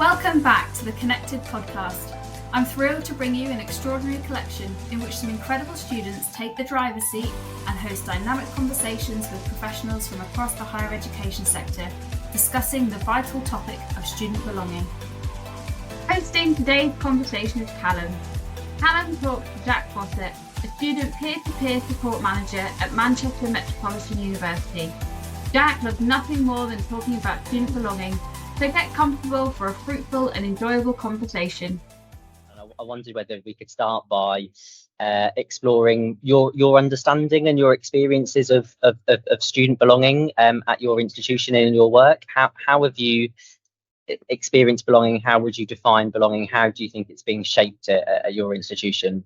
Welcome back to the Connected podcast. I'm thrilled to bring you an extraordinary collection in which some incredible students take the driver's seat and host dynamic conversations with professionals from across the higher education sector, discussing the vital topic of student belonging. Hosting today's conversation is Callum. Callum talks to Jac Fossett, a student peer-to-peer support manager at Manchester Metropolitan University. Jac loves nothing more than talking about student belonging, so get comfortable for a fruitful and enjoyable conversation. I wondered whether we could start by exploring your understanding and your experiences of student belonging at your institution and in your work. How have you experienced belonging? How would you define belonging? How do you think it's being shaped at your institution?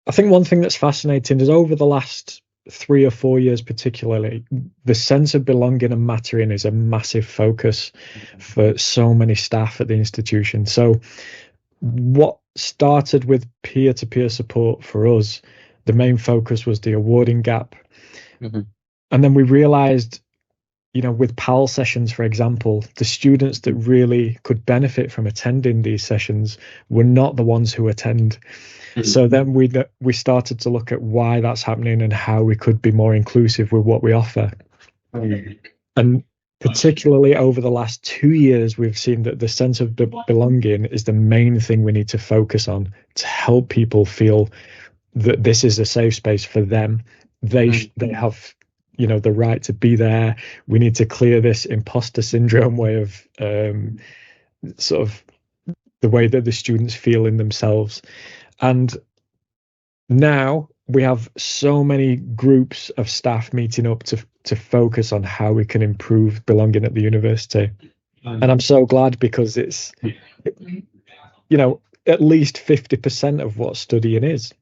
I think one thing that's fascinating is over the last 3 or 4 years particularly, the sense of belonging and mattering is a massive focus for so many staff at the institution. So what started with peer-to-peer support for us, the main focus was the awarding gap. And then we realized, with PAL sessions, for example, the students that really could benefit from attending these sessions were not the ones who attend. So then we started to look at why that's happening and how we could be more inclusive with what we offer. And particularly over the last 2 years, we've seen that the sense of belonging is the main thing we need to focus on to help people feel that this is a safe space for them. They have, the right to be there. We need to clear this imposter syndrome way of sort of the way that the students feel in themselves. And now we have so many groups of staff meeting up to focus on how we can improve belonging at the university. And I'm so glad because it's, at least 50% of what studying is.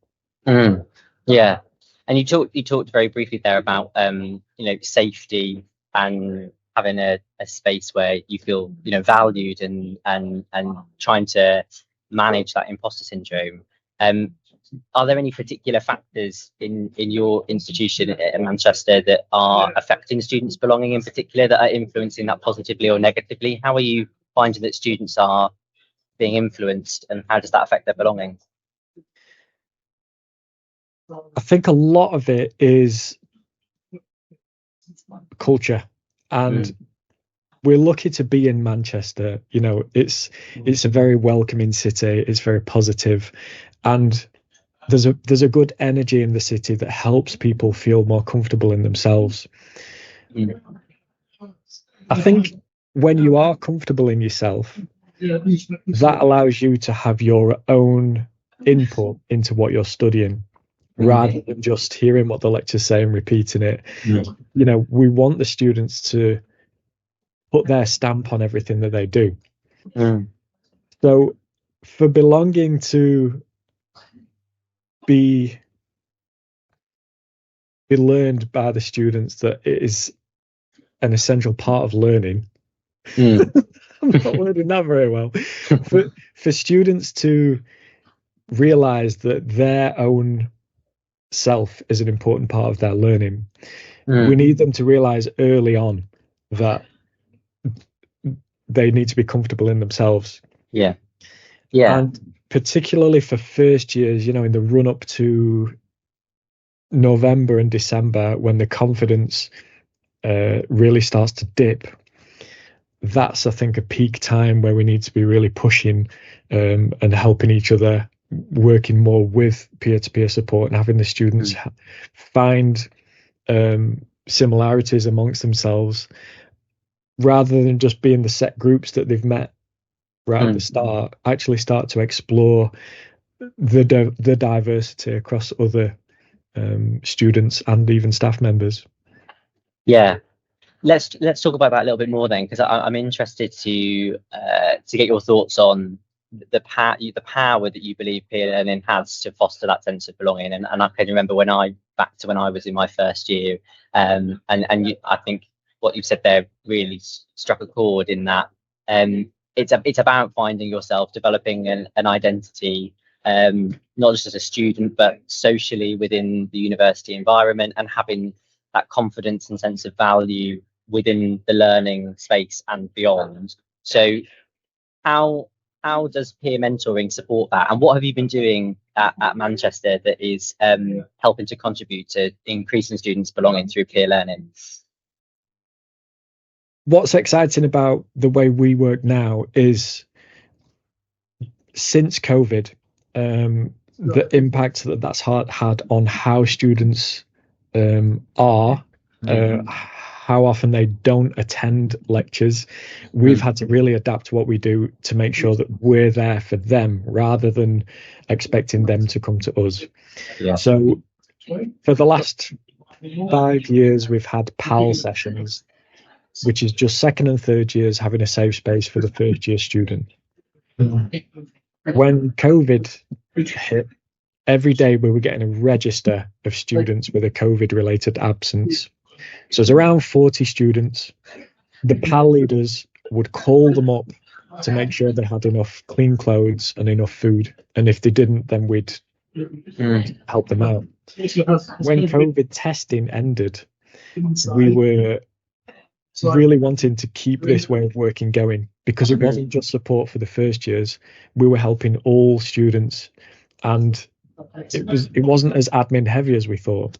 Yeah. And you talked very briefly there about, safety and having a space where you feel, valued and trying to manage that imposter syndrome. Are there any particular factors in your institution at Manchester that are affecting students' belonging in particular, that are influencing that positively or negatively? How are you finding that students are being influenced, and how does that affect their belonging? I think a lot of it is culture, and we're lucky to be in Manchester. It's a very welcoming city. It's very positive, and there's a good energy in the city that helps people feel more comfortable in themselves. I think when you are comfortable in yourself, that allows you to have your own input into what you're studying, rather than just hearing what the lecturers say and repeating it. We want the students to put their stamp on everything that they do. So for belonging to be learned by the students, that it is an essential part of learning. I'm not wording that very well. For students to realize that their own self is an important part of their learning, we need them to realize early on that they need to be comfortable in themselves. And particularly for first years, in the run up to November and December, when the confidence really starts to dip, that's, I think, a peak time where we need to be really pushing and helping each other, working more with peer-to-peer support and having the students find similarities amongst themselves, rather than just being the set groups that they've met right at the start. Actually start to explore the diversity across other students and even staff members. Let's talk about that a little bit more then, because I'm interested to get your thoughts on the power that you believe peer learning has to foster that sense of belonging. And I can remember when I was in my first year, and I think what you've said there really struck a chord in that. It's about finding yourself, developing an identity, not just as a student, but socially within the university environment, and having that confidence and sense of value within the learning space and beyond. So how does peer mentoring support that, and what have you been doing at Manchester that is helping to contribute to increasing students' belonging through peer learning? What's exciting about the way we work now is, since COVID, the impact that's had on how students are, how often they don't attend lectures. We've had to really adapt what we do to make sure that we're there for them rather than expecting them to come to us. Yeah. So for the last 5 years, we've had PAL sessions, which is just second and third years having a safe space for the first year student. When COVID hit, every day we were getting a register of students with a COVID related absence. So it's around 40 students. The PAL leaders would call them up to make sure they had enough clean clothes and enough food. And if they didn't, then we'd help them out. When COVID testing ended, we were really wanting to keep this way of working going, because it wasn't just support for the first years. We were helping all students, and it wasn't as admin heavy as we thought.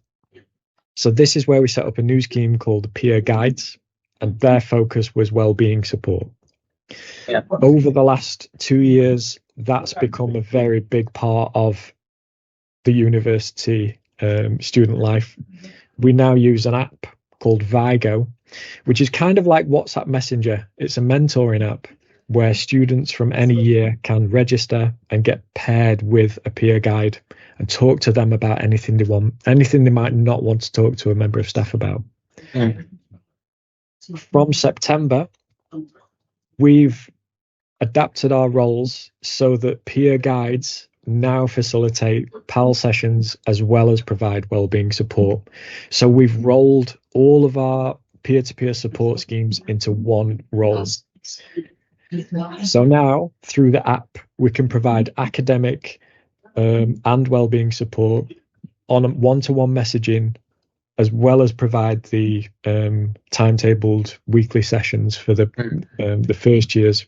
So this is where we set up a new scheme called the Peer Guides, and their focus was well-being support. Yeah. Over the last 2 years, that's become a very big part of the university student life. We now use an app called Vigo, which is kind of like WhatsApp Messenger. It's a mentoring app where students from any year can register and get paired with a peer guide and talk to them about anything they want, anything they might not want to talk to a member of staff about. From September, we've adapted our roles so that peer guides now facilitate PAL sessions as well as provide wellbeing support. So we've rolled all of our peer-to-peer support schemes into one role. So now, through the app, we can provide academic and wellbeing support on one-to-one messaging, as well as provide the timetabled weekly sessions for the first years.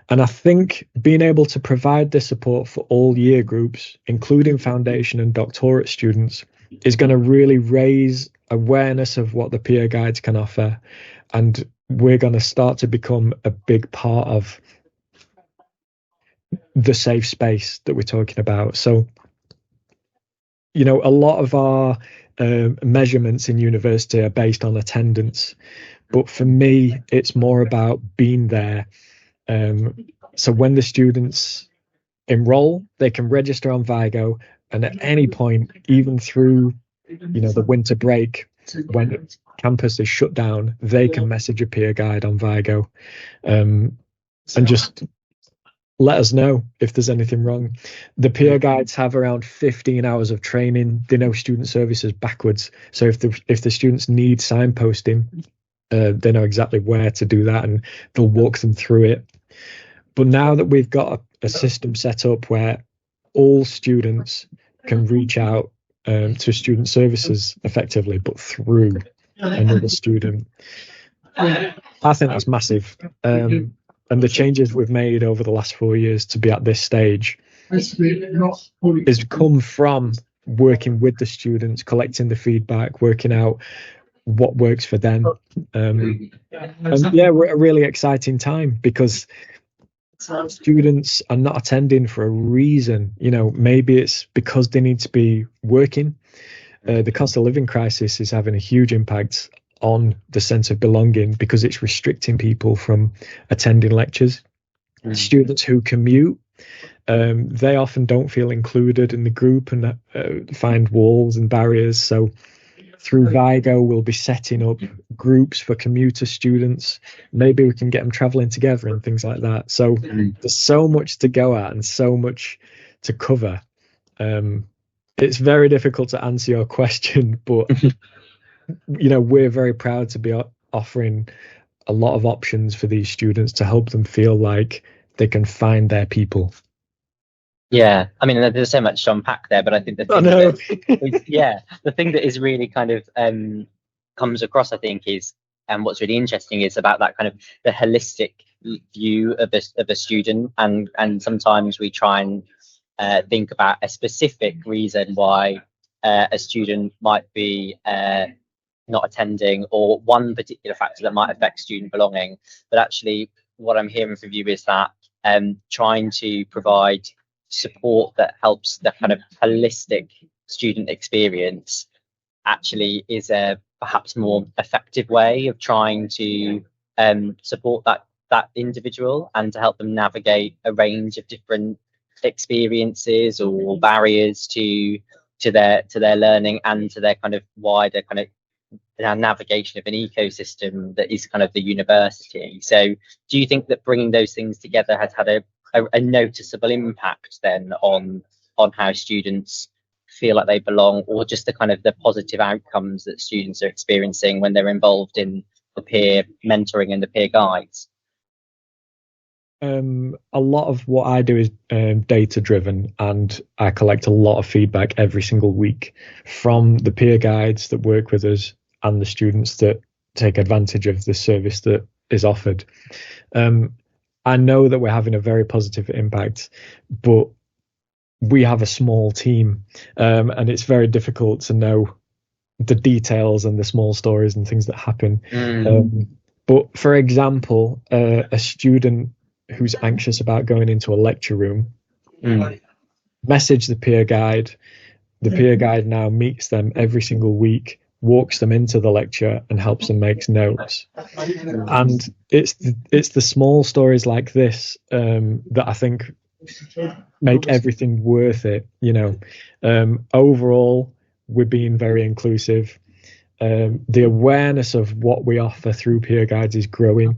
And I think being able to provide this support for all year groups, including foundation and doctorate students, is going to really raise awareness of what the peer guides can offer. And we're going to start to become a big part of the safe space that we're talking about. So, you know, a lot of our measurements in university are based on attendance. But for me, it's more about being there. So when the students enroll, they can register on Vigo, and at any point, even through, you know, the winter break, when campus is shut down, they can message a peer guide on Vigo, and just let us know if there's anything wrong. The peer guides have around 15 hours of training. They know student services backwards. So if the students need signposting, they know exactly where to do that, and they'll walk them through it. But now that we've got a system set up where all students can reach out to student services effectively, but through another student, I think that's massive. And the changes we've made over the last 4 years to be at this stage has come from working with the students, collecting the feedback, working out what works for them. And yeah, we're at a really exciting time because students are not attending for a reason. You know, maybe it's because they need to be working. The cost of living crisis is having a huge impact on the sense of belonging because it's restricting people from attending lectures. Students who commute, they often don't feel included in the group and find walls and barriers. So through Vigo, we'll be setting up groups for commuter students. Maybe we can get them traveling together and things like that. So there's so much to go at and so much to cover. It's very difficult to answer your question, but you know, we're very proud to be offering a lot of options for these students to help them feel like they can find their people. Yeah, I mean, there's so much to unpack there, but I think the thing that is really kind of comes across, I think, is what's really interesting is about that kind of the holistic view of a student, and sometimes we try and think about a specific reason why a student might be not attending, or one particular factor that might affect student belonging. But actually, what I'm hearing from you is that trying to provide support that helps the kind of holistic student experience actually is a perhaps more effective way of trying to support that individual and to help them navigate a range of different experiences or barriers to their learning and to their kind of wider kind of navigation of an ecosystem that is kind of the university. So do you think that bringing those things together has had a noticeable impact then on how students feel like they belong, or just the kind of the positive outcomes that students are experiencing when they're involved in the peer mentoring and the peer guides? A lot of what I do is data driven, and I collect a lot of feedback every single week from the peer guides that work with us and the students that take advantage of the service that is offered. I know that we're having a very positive impact, but we have a small team, and it's very difficult to know the details and the small stories and things that happen. But for example, a student who's anxious about going into a lecture room message the peer guide. The peer guide now meets them every single week, walks them into the lecture and helps them make notes. And it's the small stories like this that I think make everything worth it. Overall, we're being very inclusive. The awareness of what we offer through peer guides is growing.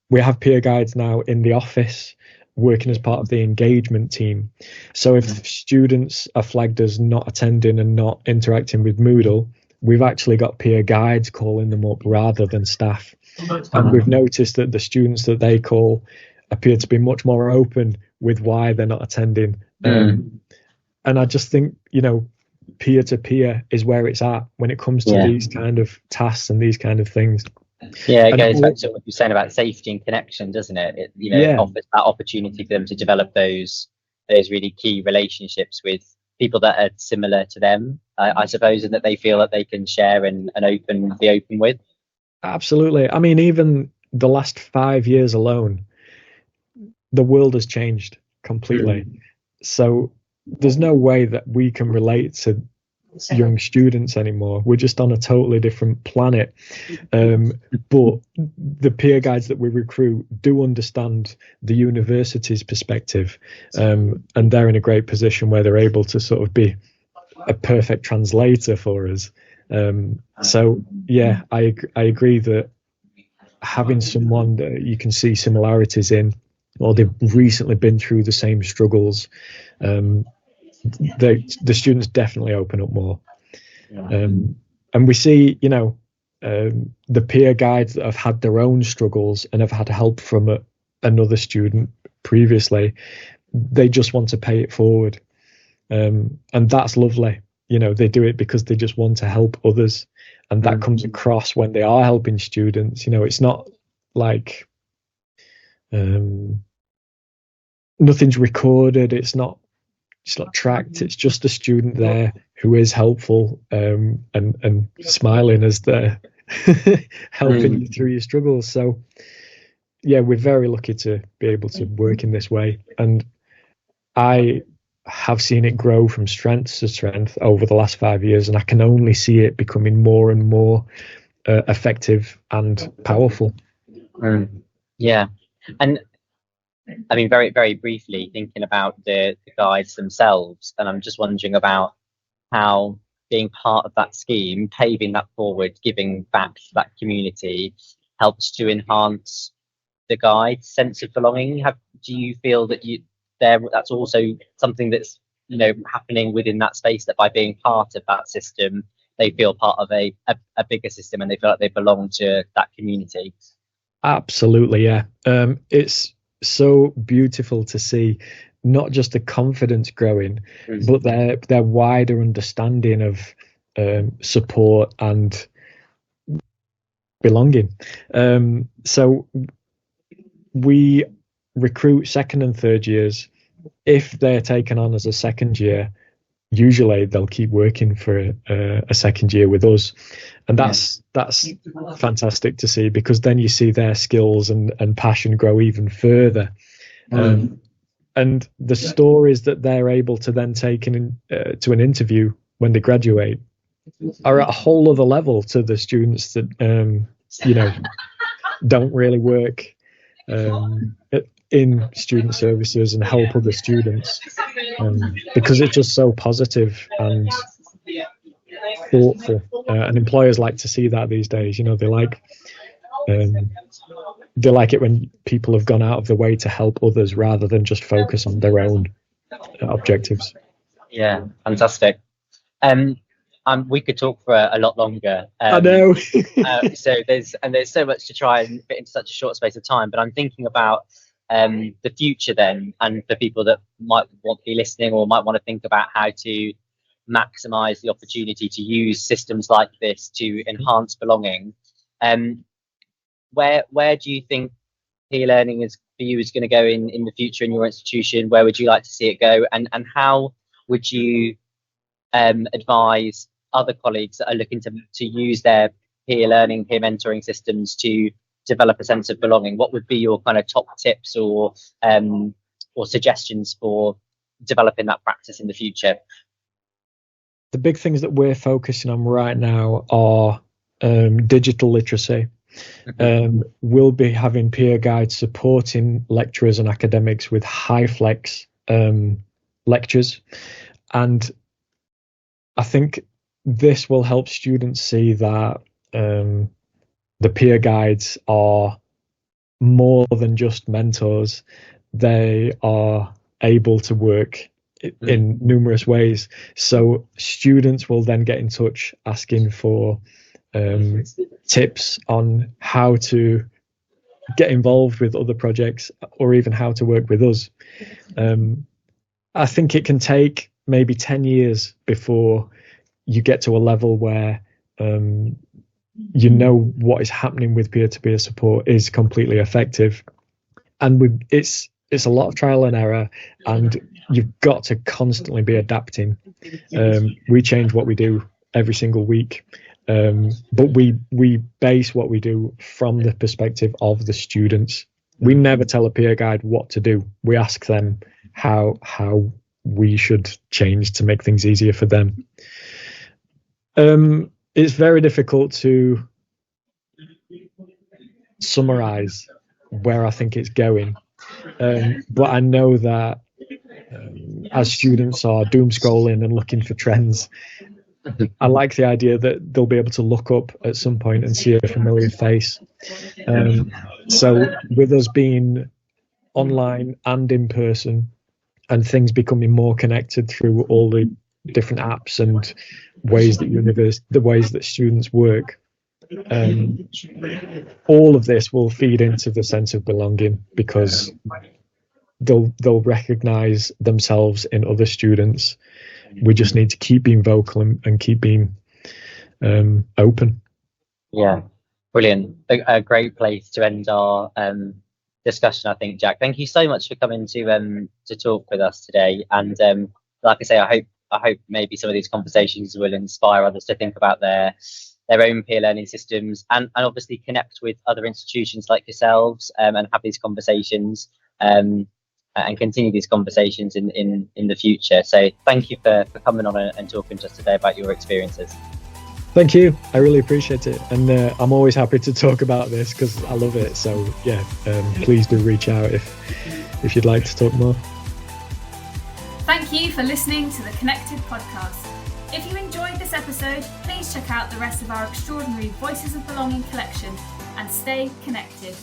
We have peer guides now in the office working as part of the engagement team. So if students are flagged as not attending and not interacting with Moodle, we've actually got peer guides calling them up rather than staff. And we've noticed that the students that they call appear to be much more open with why they're not attending. And I just think, peer to peer is where it's at when it comes to these kind of tasks and these kind of things. Yeah, it goes back to what you're saying about safety and connection, doesn't it? It offers that opportunity for them to develop those really key relationships with people that are similar to them, I suppose, and that they feel that they can share and be open with. Absolutely. I mean, even the last 5 years alone, the world has changed completely. So there's no way that we can relate to young students anymore. We're just on a totally different planet. But the peer guides that we recruit do understand the university's perspective, and they're in a great position where they're able to sort of be a perfect translator for us. So yeah, I agree that having someone that you can see similarities in, or they've recently been through the same struggles, the students definitely open up more. And we see, the peer guides that have had their own struggles and have had help from another student previously, they just want to pay it forward. And that's lovely. They do it because they just want to help others. And that comes across when they are helping students. It's not like nothing's recorded. It's not tracked. It's just a student there who is helpful and smiling as they're helping you through your struggles. So yeah, we're very lucky to be able to work in this way, and I have seen it grow from strength to strength over the last 5 years, and I can only see it becoming more and more effective and powerful. Yeah. And I mean, very, very briefly, thinking about the guides themselves, and I'm just wondering about how being part of that scheme, paving that forward, giving back to that community, helps to enhance the guide's sense of belonging. Do you feel that that's also something that's happening within that space, that by being part of that system, they feel part of a bigger system and they feel like they belong to that community? Absolutely, yeah. It's so beautiful to see not just the confidence growing, but their wider understanding of support and belonging. So we recruit second and third years. If they're taken on as a second year, usually they'll keep working for a second year with us, and that's fantastic to see, because then you see their skills and passion grow even further. And the stories that they're able to then take in to an interview when they graduate are at a whole other level to the students that don't really work in student services and help other students, because it's just so positive and thoughtful, and employers like to see that these days. They like it when people have gone out of their way to help others rather than just focus on their own objectives. Yeah, fantastic. We could talk for a lot longer. I know. So there's so much to try and fit into such a short space of time. But I'm thinking about the future then, and for people that might want to be listening or might want to think about how to maximise the opportunity to use systems like this to enhance belonging. Where do you think peer learning is going to go in the future in your institution? Where would you like to see it go? And how would you advise other colleagues that are looking to use their peer learning, peer mentoring systems to develop a sense of belonging? What would be your kind of top tips or suggestions for developing that practice in the future? The big things that we're focusing on right now are digital literacy. We'll be having peer guides supporting lecturers and academics with high flex lectures, and I think this will help students see that the peer guides are more than just mentors. They are able to work in numerous ways. So students will then get in touch asking for tips on how to get involved with other projects, or even how to work with us. I think it can take maybe 10 years before you get to a level where what is happening with peer-to-peer support is completely effective. And it's a lot of trial and error, and you've got to constantly be adapting. We change what we do every single week, but we base what we do from the perspective of the students. We never tell a peer guide what to do. We ask them how we should change to make things easier for them. It's very difficult to summarize where I think it's going, but I know that as students are doom scrolling and looking for trends, I like the idea that they'll be able to look up at some point and see a familiar face. So with us being online and in person, and things becoming more connected through all the different apps and ways that the ways that students work, all of this will feed into the sense of belonging, because they'll recognize themselves in other students. We just need to keep being vocal and keep being open. Yeah, brilliant. A great place to end our discussion, I think, Jac. Thank you so much for coming to talk with us today. And like I say, I hope maybe some of these conversations will inspire others to think about their own peer learning systems, and obviously connect with other institutions like yourselves, and have these conversations and continue these conversations in the future. So thank you for coming on and talking to us today about your experiences. Thank you. I really appreciate it. And I'm always happy to talk about this because I love it. So yeah, please do reach out if you'd like to talk more. Thank you for listening to the Connected podcast. If you enjoyed this episode, please check out the rest of our extraordinary Voices of Belonging collection and stay connected.